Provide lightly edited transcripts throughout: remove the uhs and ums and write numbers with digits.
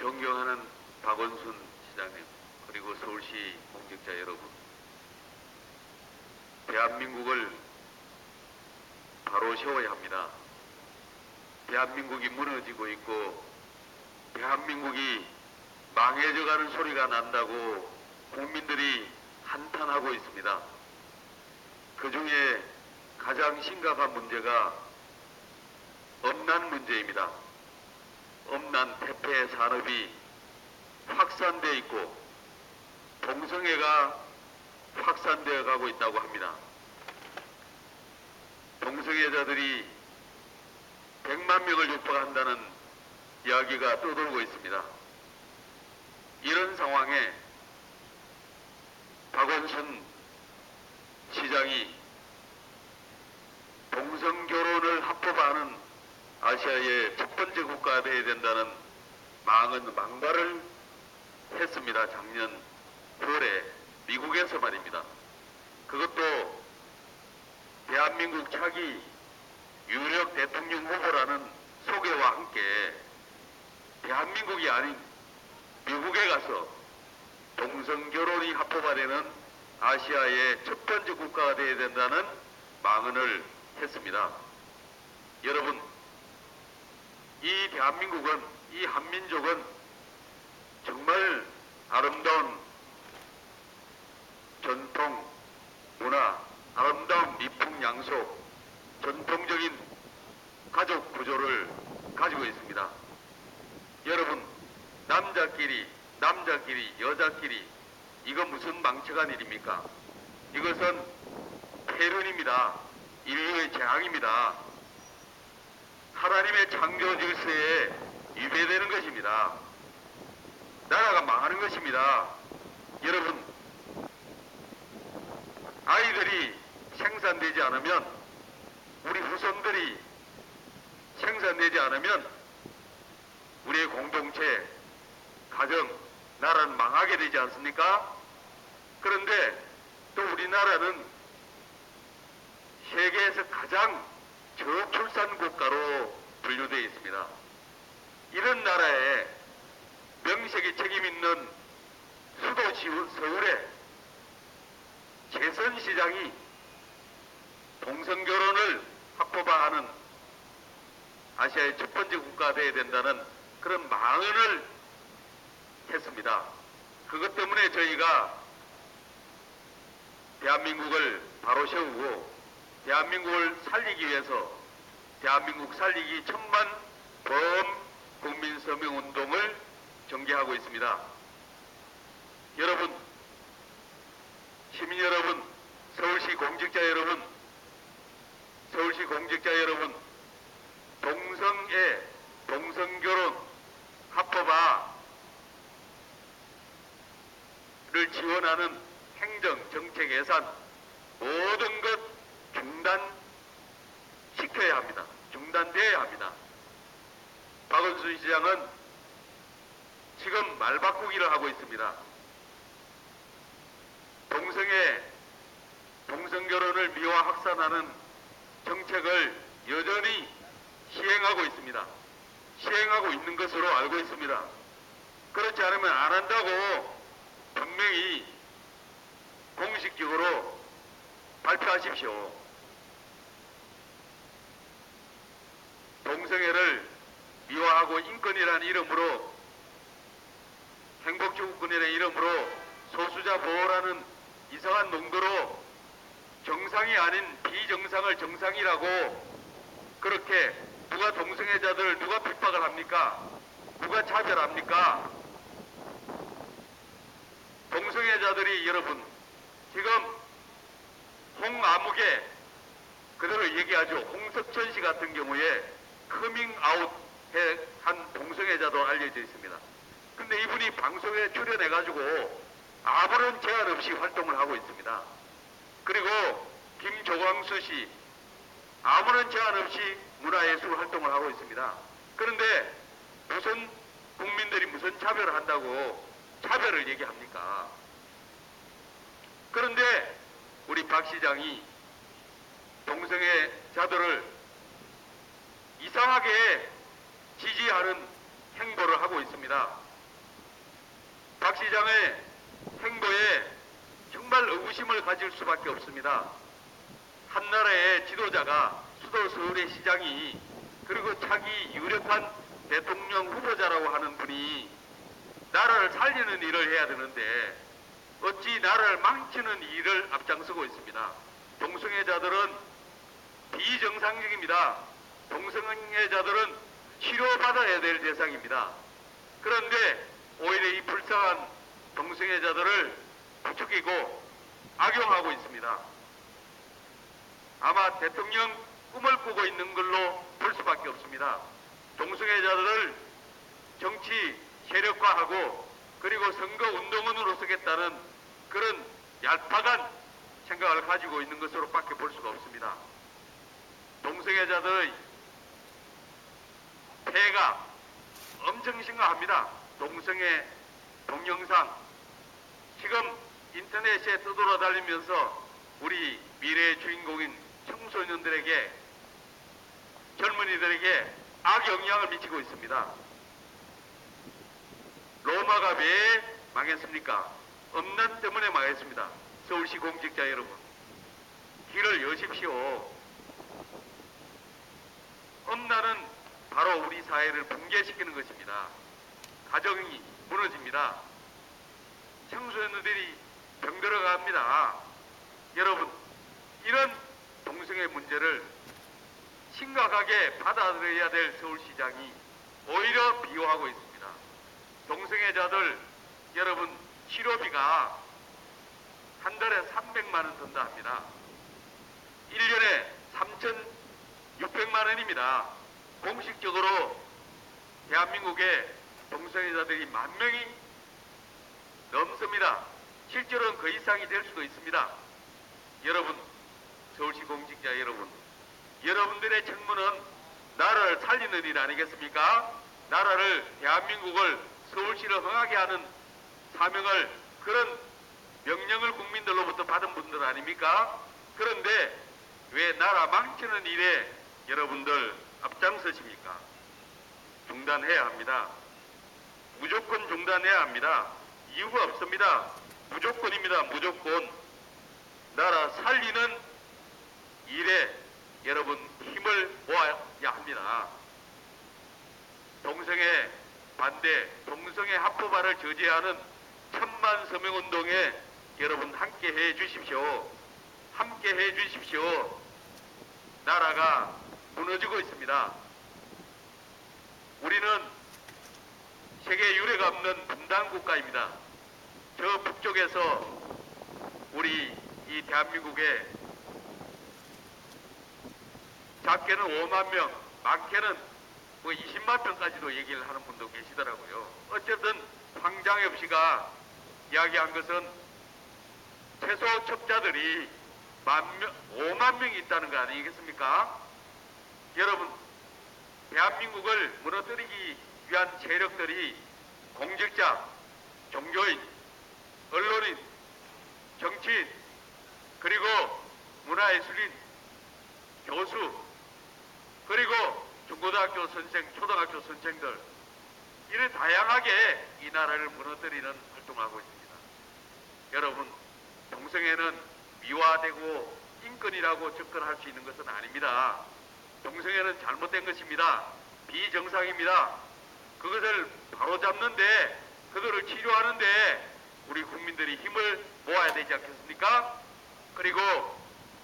존경하는 박원순 시장님, 그리고 서울시 공직자 여러분, 대한민국을 바로 세워야 합니다. 대한민국이 무너지고 있고 대한민국이 망해져가는 소리가 난다고 국민들이 한탄하고 있습니다. 그 중에 가장 심각한 문제가 음란 문제입니다. 음란 태폐 산업이 확산되어 있고 동성애가 확산되어 가고 있다고 합니다. 동성애자들이 100만 명을 육박한다는 이야기가 떠돌고 있습니다. 이런 상황에 박원순 시장이 동성결혼을 합법화하는 아시아의 첫 번째 국가가 되어야 된다는 망발을 했습니다. 작년 9월에 미국에서 말입니다. 그것도 대한민국 차기 유력 대통령 후보라는 소개와 함께 대한민국이 아닌 미국에 가서 동성결혼이 합법화되는 아시아의 첫 번째 국가가 되어야 된다는 망언을 했습니다. 여러분, 이 대한민국은, 이 한민족은 정말 아름다운 전통, 문화, 아름다운 미풍양속, 전통적인 가족 구조를 가지고 있습니다. 여러분, 남자끼리, 여자끼리, 이거 무슨 망측한 일입니까? 이것은 폐륜입니다. 인류의 재앙입니다. 하나님의 창조 질서에 위배되는 것입니다. 나라가 망하는 것입니다. 여러분, 아이들이 생산되지 않으면, 우리 후손들이 생산되지 않으면 우리의 공동체, 가정, 나라는 망하게 되지 않습니까? 그런데 또 우리나라는 세계에서 가장 저출산 국가로 분류되어 있습니다. 이런 나라에 명색이 책임 있는 수도 서울에 재선시장이 동성결혼을 합법화하는 아시아의 첫 번째 국가가 되어야 된다는 그런 망언을 했습니다. 그것 때문에 저희가 대한민국을 바로 세우고 대한민국을 살리기 위해서 대한민국 살리기 1000만 범국민서명운동을 전개하고 있습니다. 여러분, 시민 여러분, 서울시 공직자 여러분, 동성애, 동성결혼 합법화를 지원하는 행정, 정책, 예산 모든 것 중단시켜야 합니다. 중단되어야 합니다. 박원순 시장은 지금 말바꾸기를 하고 있습니다. 동성결혼을 미화 확산하는 정책을 여전히 시행하고 있습니다. 시행하고 있는 것으로 알고 있습니다. 그렇지 않으면 안 한다고 분명히 공식적으로 발표하십시오. 동성애를 미화하고 인권이라는 이름으로, 행복주거권이라는 이름으로 소수자 보호라는 이상한 농도로 정상이 아닌 비정상을 정상이라고, 그렇게 누가 동성애자들 누가 핍박을 합니까? 누가 차별합니까? 동성애자들이 여러분 지금 홍아무개, 그대로 얘기하죠. 홍석천 씨 같은 경우에 커밍아웃 한 동성애자도 알려져 있습니다. 근데 이분이 방송에 출연해가지고 아무런 제한 없이 활동을 하고 있습니다. 그리고 김조광수 씨 아무런 제한 없이 문화예술 활동을 하고 있습니다. 그런데 무슨 국민들이 무슨 차별을 한다고 차별을 얘기합니까? 그런데 우리 박 시장이 동성애자들을 이상하게 지지하는 행보를 하고 있습니다. 박 시장의 행보에 정말 의구심을 가질 수밖에 없습니다. 한 나라의 지도자가 수도 서울의 시장이 그리고 차기 유력한 대통령 후보자라고 하는 분이 나라를 살리는 일을 해야 되는데 어찌 나라를 망치는 일을 앞장서고 있습니다. 동성애자들은 비정상적입니다. 동성애자들은 치료받아야 될 대상입니다. 그런데 오히려 이 불쌍한 동성애자들을 부추기고 악용하고 있습니다. 아마 대통령 꿈을 꾸고 있는 걸로 볼 수밖에 없습니다. 동성애자들을 정치 세력화하고 그리고 선거 운동원으로 쓰겠다는 그런 얄팍한 생각을 가지고 있는 것으로밖에 볼 수가 없습니다. 동성애자들의 폐해가 엄청 심각합니다. 동성애 동영상 지금 인터넷에 떠돌아다니면서 우리 미래의 주인공인 청소년들에게 젊은이들에게 악영향을 미치고 있습니다. 로마가 왜 망했습니까? 엄난 때문에 망했습니다. 서울시 공직자 여러분, 길을 여십시오. 엄난은 바로 우리 사회를 붕괴시키는 것입니다. 가정이 무너집니다. 청소년들이 병들어갑니다. 여러분, 이런 동성애 문제를 심각하게 받아들여야 될 서울시장이 오히려 비호하고 있습니다. 동성애자들 여러분 치료비가 한 달에 300만 원 든다 합니다. 1년에 3,600만 원입니다. 공식적으로 대한민국의 동성애자들이 10,000명이 넘습니다. 실제로는 그 이상이 될 수도 있습니다. 여러분, 서울시 공직자 여러분, 여러분들의 책무는 나라를 살리는 일 아니겠습니까? 나라를, 대한민국을, 서울시를 흥하게 하는 사명을, 그런 명령을 국민들로부터 받은 분들 아닙니까? 그런데 왜 나라 망치는 일에 여러분들 앞장서십니까? 중단해야 합니다. 무조건 중단해야 합니다. 이유가 없습니다. 무조건입니다. 무조건. 나라 살리는 일에 여러분 힘을 모아야 합니다. 동성애 반대, 동성애 합법화를 저지하는 천만 서명운동에 여러분 함께 해 주십시오. 함께 해 주십시오. 나라가 무너지고 있습니다. 우리는 세계 유례가 없는 분단 국가입니다. 저 북쪽에서 우리 이 대한민국에 작게는 5만 명, 많게는 뭐 20만 명까지도 얘기를 하는 분도 계시더라고요. 어쨌든 황장엽 씨가 이야기한 것은 최소 첩자들이 5만 명이 있다는 거 아니겠습니까? 여러분, 대한민국을 무너뜨리기 위한 세력들이 공직자, 종교인, 언론인, 정치인, 그리고 문화예술인, 교수, 그리고 중고등학교 선생, 초등학교 선생들, 이런 다양하게 이 나라를 무너뜨리는 활동을 하고 있습니다. 여러분, 동성애는 미화되고 인권이라고 접근할 수 있는 것은 아닙니다. 동성애는 잘못된 것입니다. 비정상입니다. 그것을 바로잡는데, 그들을 치료하는데 우리 국민들이 힘을 모아야 되지 않겠습니까? 그리고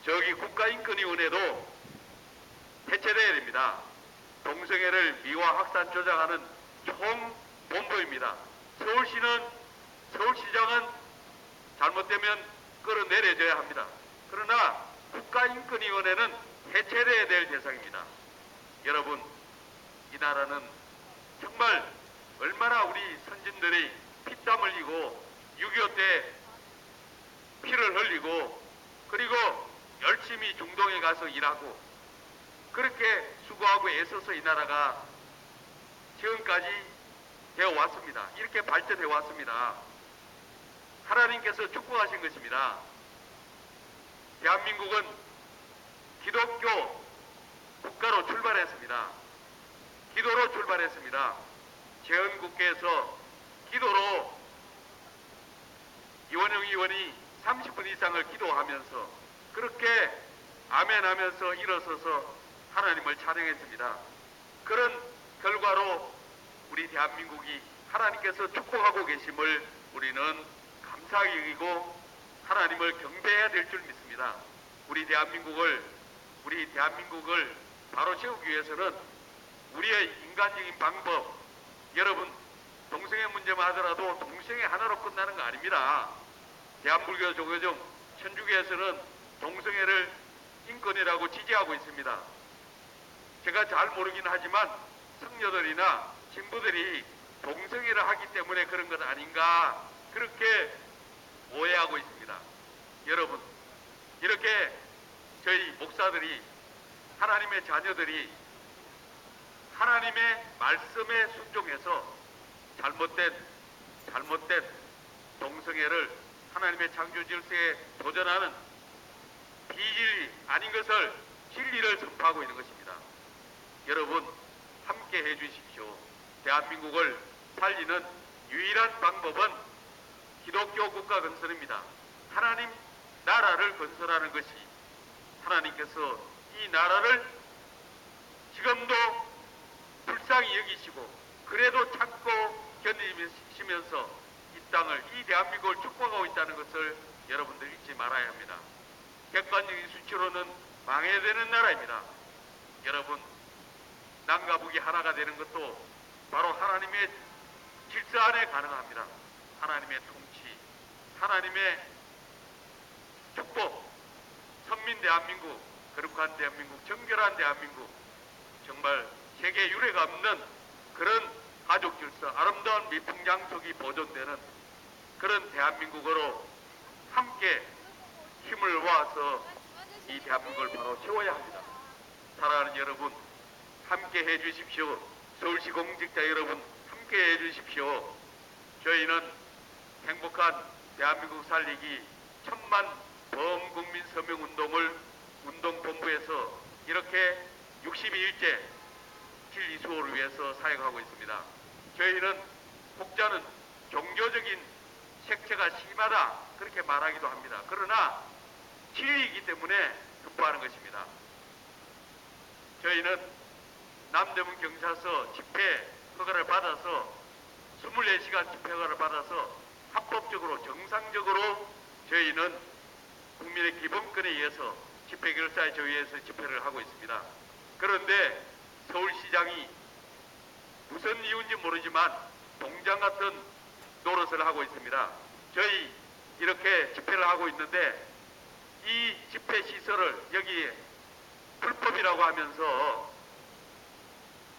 저기 국가인권위원회도 해체돼야 됩니다. 동성애를 미화, 확산, 조장하는 총본부입니다. 서울시장은 잘못되면 끌어내려져야 합니다. 그러나 국가인권위원회는 해체돼야 될 대상입니다. 여러분, 이 나라는 정말 얼마나 우리 선진들이 피땀 흘리고 6.25 때 피를 흘리고 그리고 열심히 중동에 가서 일하고 그렇게 수고하고 애써서 이 나라가 지금까지 되어 왔습니다. 이렇게 발전해 왔습니다. 하나님께서 축복하신 것입니다. 대한민국은 기독교 국가로 출발했습니다. 기도로 출발했습니다. 제헌국회에서 기도로 이원영 의원이 30분 이상을 기도하면서 그렇게 아멘하면서 일어서서 하나님을 찬양했습니다. 그런 결과로 우리 대한민국이 하나님께서 축복하고 계심을 우리는 감사하게 여기고 하나님을 경배해야 될 줄 믿습니다. 우리 대한민국을 바로 세우기 위해서는 우리의 인간적인 방법, 여러분 동성애 문제만 하더라도 동성애 하나로 끝나는 거 아닙니다. 대한불교 조계종 천주교에서는 동성애를 인권이라고 지지하고 있습니다. 제가 잘 모르긴 하지만 성녀들이나 신부들이 동성애를 하기 때문에 그런 것 아닌가 그렇게 오해하고 있습니다. 여러분 이렇게 저희 목사들이 하나님의 자녀들이 하나님의 말씀에 순종해서 잘못된 동성애를 하나님의 창조 질서에 도전하는 비진리 아닌 것을 진리를 선포하고 있는 것입니다. 여러분 함께 해주십시오. 대한민국을 살리는 유일한 방법은 기독교 국가 건설입니다. 하나님 나라를 건설하는 것이 하나님께서 이 나라를 지금도 불쌍히 여기시고 그래도 참고 견디시면서 이 땅을 이 대한민국을 축복하고 있다는 것을 여러분들 잊지 말아야 합니다. 객관적인 수치로는 망해야 되는 나라입니다. 여러분 남과 북이 하나가 되는 것도 바로 하나님의 질서 안에 가능합니다. 하나님의 통치, 하나님의 축복, 선민 대한민국, 거룩한 대한민국, 정결한 대한민국, 정말 세계 유례가 없는 그런 가족 질서, 아름다운 미풍장속이 보존되는 그런 대한민국으로 함께 힘을 모아서 이 대한민국을 바로 세워야 합니다. 사랑하는 여러분 함께 해주십시오. 서울시 공직자 여러분 함께 해주십시오. 저희는 행복한 대한민국 살리기 1000만 범국민 서명운동을 운동본부에서 이렇게 62일째 진리 수호를 위해서 사역하고 있습니다. 저희는 혹자는 종교적인 색채가 심하다 그렇게 말하기도 합니다. 그러나 진리이기 때문에 선포하는 것입니다. 저희는 남대문 경찰서 집회 허가를 받아서 24시간 집회 허가를 받아서 합법적으로 정상적으로 저희는 국민의 기본권에 의해서 집회결사에 저희에서 집회를 하고 있습니다. 그런데 서울시장이 무슨 이유인지 모르지만 동장 같은 노릇을 하고 있습니다. 저희 이렇게 집회를 하고 있는데 이 집회 시설을 여기에 불법이라고 하면서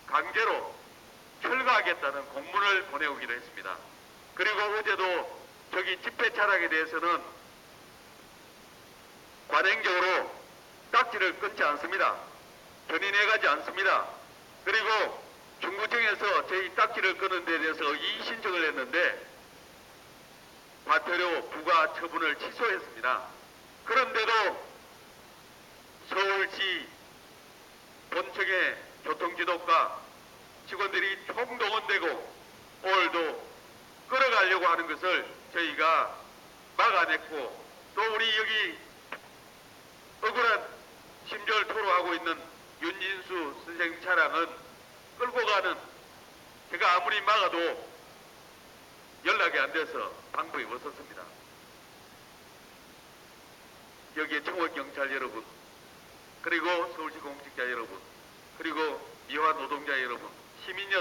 강제로 철거하겠다는 공문을 보내오기로 했습니다. 그리고 어제도 저기 집회 차량에 대해서는 관행적으로 딱지를 끊지 않습니다. 견인해가지 않습니다. 그리고 중구청에서 저희 딱지를 끊는 데 대해서 이의 신청을 했는데 과태료 부과 처분을 취소했습니다. 그런데도 서울시 본청의 교통지도과 직원들이 총동원되고 오늘도 끌어가려고 하는 것을 저희가 막아냈고 또 우리 여기 억울한 심정을 토로하고 있는 윤진수 선생님 차량은 끌고 가는 제가 아무리 막아도 연락이 안 돼서 방법이 없었습니다. 여기에 청원경찰 여러분 그리고 서울시 공직자 여러분 그리고 미화 노동자 여러분 시민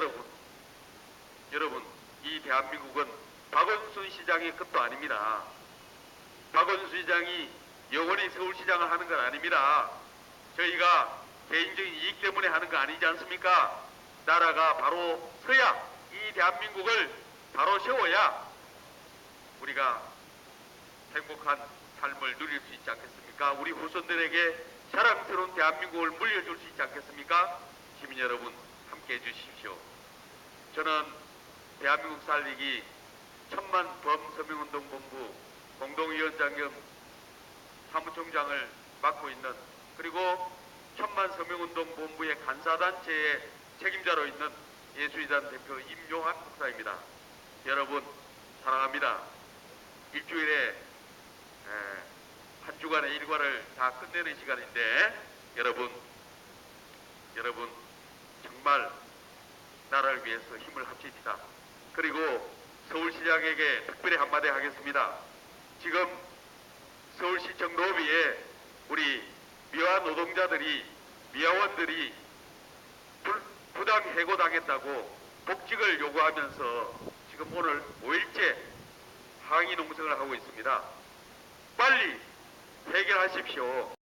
여러분 이 대한민국은 박원순 시장의 것도 아닙니다. 박원순 시장이 영원히 서울시장을 하는 건 아닙니다. 저희가 개인적인 이익 때문에 하는 거 아니지 않습니까? 나라가 바로 서야 이 대한민국을 바로 세워야 우리가 행복한 삶을 누릴 수 있지 않겠습니까? 우리 후손들에게 자랑스러운 대한민국을 물려줄 수 있지 않겠습니까? 시민 여러분 함께 해주십시오. 저는 대한민국 살리기 1000만 범서명운동본부 공동위원장 겸 사무총장을 맡고 있는 그리고 1000만 서명운동본부의 간사단체의 책임자로 있는 예수이단 대표 임용환 목사입니다. 여러분 사랑합니다. 일주일에 한 주간의 일과를 다 끝내는 시간인데 여러분 정말 나라를 위해서 힘을 합칩시다. 그리고 서울시장에게 특별히 한마디 하겠습니다. 지금 서울시청 로비에 우리 미화 노동자들이 미화원들이 부당 해고당했다고 복직을 요구하면서 지금 오늘 5일째 항의 농성을 하고 있습니다. 빨리 해결하십시오.